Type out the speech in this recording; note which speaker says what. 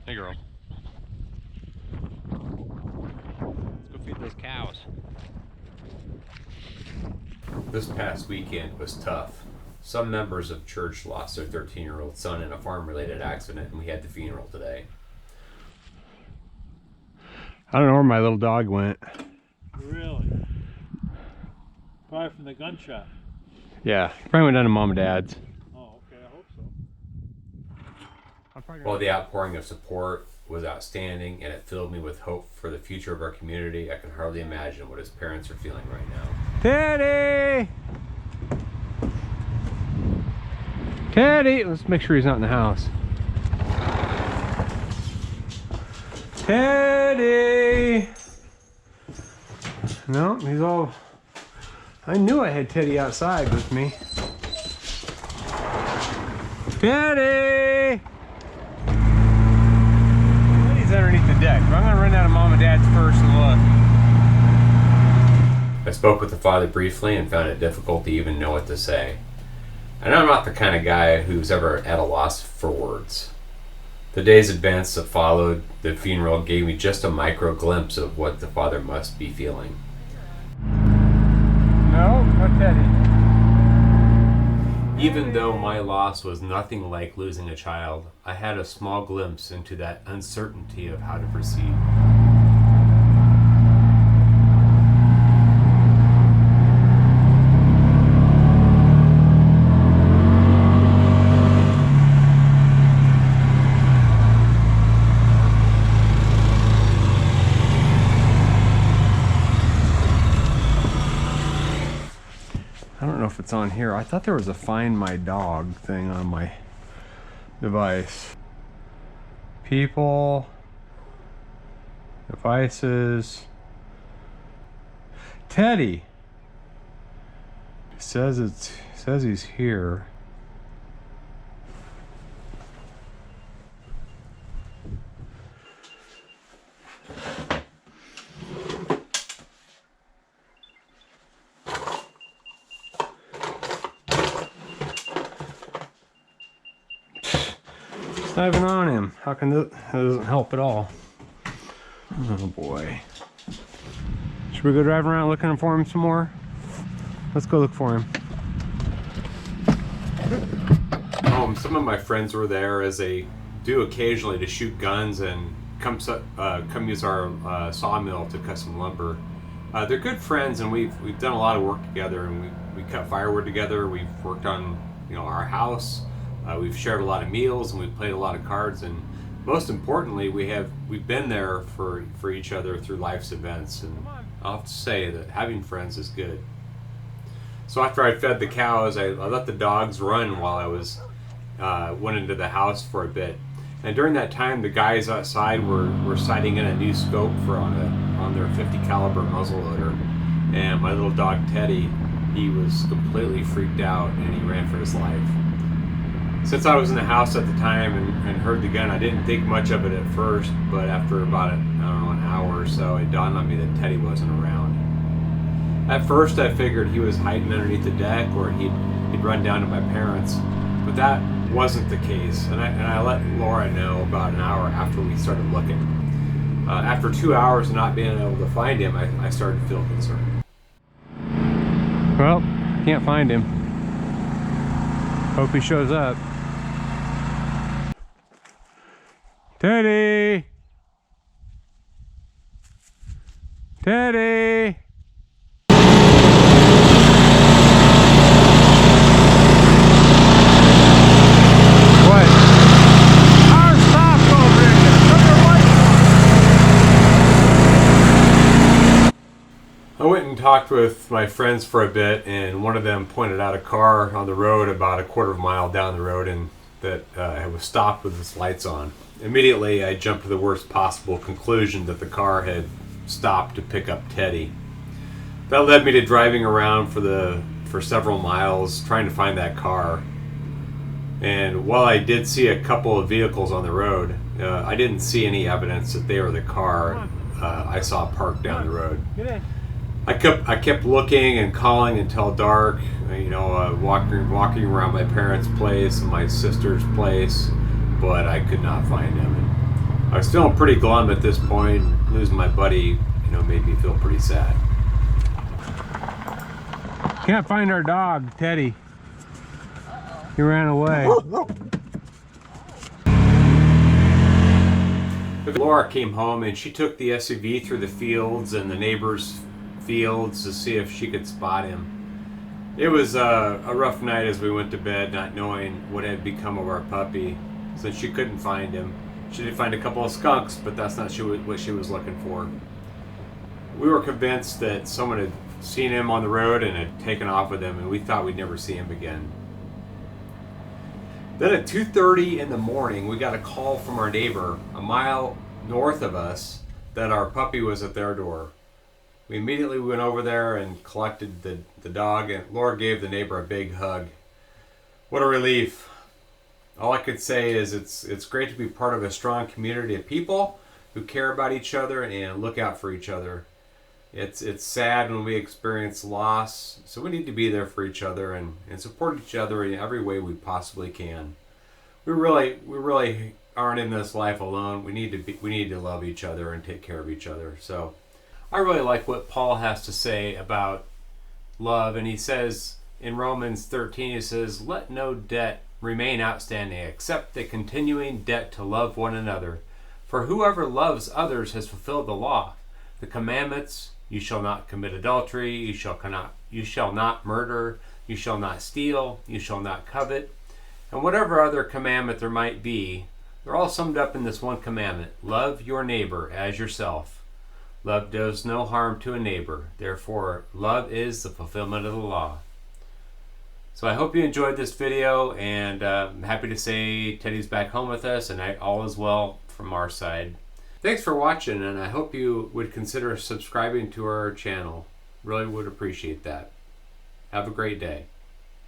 Speaker 1: Hey, girl. Let's go feed those cows.
Speaker 2: This past weekend was tough. Some members of church lost their 13-year-old son in a farm-related accident, and we had the funeral today.
Speaker 1: I don't know where my little dog went.
Speaker 3: Really? Probably from the gunshot.
Speaker 1: Yeah, probably went down to Mom and Dad's.
Speaker 3: Oh, okay. I hope so.
Speaker 2: While the outpouring of support was outstanding and it filled me with hope for the future of our community, I can hardly imagine what his parents are feeling right now.
Speaker 1: Teddy! Teddy! Let's make sure he's not in the house. Teddy! No, he's all... I knew I had Teddy outside with me. Teddy! Teddy's underneath the deck. But I'm gonna run down to Mom and Dad's first and look.
Speaker 2: I spoke with the father briefly and found it difficult to even know what to say. And I'm not the kind of guy who's ever at a loss for words. The day's events that followed the funeral gave me just a micro glimpse of what the father must be feeling.
Speaker 1: No, no Teddy.
Speaker 2: Even though my loss was nothing like losing a child, I had a small glimpse into that uncertainty of how to proceed.
Speaker 1: I don't know if it's on here. I thought there was a find my dog thing on my device. People, devices, Teddy. It says he's here. It's not even on him. How can that doesn't help at all? Oh boy. Should we go driving around looking for him some more? Let's go look for him.
Speaker 2: Some of my friends were there, as they do occasionally, to shoot guns and come use our sawmill to cut some lumber. They're good friends, and we've done a lot of work together, and we cut firewood together. We've worked on our house. We've shared a lot of meals, and we've played a lot of cards, and most importantly, we've been there for each other through life's events. And I'll have to say that having friends is good. So after I fed the cows, I let the dogs run while I went into the house for a bit. And during that time, the guys outside were sighting in a new scope on their 50 caliber muzzleloader. And my little dog Teddy, he was completely freaked out, and he ran for his life. Since I was in the house at the time and heard the gun, I didn't think much of it at first, but after about an hour or so, it dawned on me that Teddy wasn't around. At first, I figured he was hiding underneath the deck, or he'd run down to my parents, but that wasn't the case, and I let Laura know about an hour after we started looking. After 2 hours of not being able to find him, I started to feel concerned.
Speaker 1: Well, can't find him. Hope he shows up. Teddy! Teddy! What? Our stop over here!
Speaker 2: I went and talked with my friends for a bit, and one of them pointed out a car on the road about a quarter of a mile down the road, and that was stopped with its lights on. Immediately, I jumped to the worst possible conclusion, that the car had stopped to pick up Teddy. That led me to driving around for several miles trying to find that car. And while I did see a couple of vehicles on the road, I didn't see any evidence that they were the car I saw parked down the road. I kept looking and calling until dark, walking around my parents' place and my sister's place, but I could not find him. I was feeling pretty glum at this point. Losing my buddy, made me feel pretty sad.
Speaker 1: Can't find our dog, Teddy. He ran away.
Speaker 2: Laura came home and she took the SUV through the fields and the neighbors' fields to see if she could spot him. It was a rough night as we went to bed, not knowing what had become of our puppy, since she couldn't find him. She did find a couple of skunks, but that's not what she was looking for. We were convinced that someone had seen him on the road and had taken off with him, and we thought we'd never see him again. Then at 2:30 in the morning, we got a call from our neighbor a mile north of us that our puppy was at their door. We immediately went over there and collected the dog, and Laura gave the neighbor a big hug. What a relief. All I could say is it's great to be part of a strong community of people who care about each other and look out for each other. It's sad when we experience loss, so we need to be there for each other and support each other in every way we possibly can. We really aren't in this life alone. We need to love each other and take care of each other. So I really like what Paul has to say about love, and he says in Romans 13, he says, "Let no debt remain outstanding except the continuing debt to love one another. For whoever loves others has fulfilled the law. The commandments: you shall not commit adultery, you shall not murder, you shall not steal, you shall not covet, and whatever other commandment there might be, they're all summed up in this one commandment: love your neighbor as yourself. Love does no harm to a neighbor. Therefore, love is the fulfillment of the law." So I hope you enjoyed this video, and I'm happy to say Teddy's back home with us, and all is well from our side. Thanks for watching, and I hope you would consider subscribing to our channel. Really would appreciate that. Have a great day.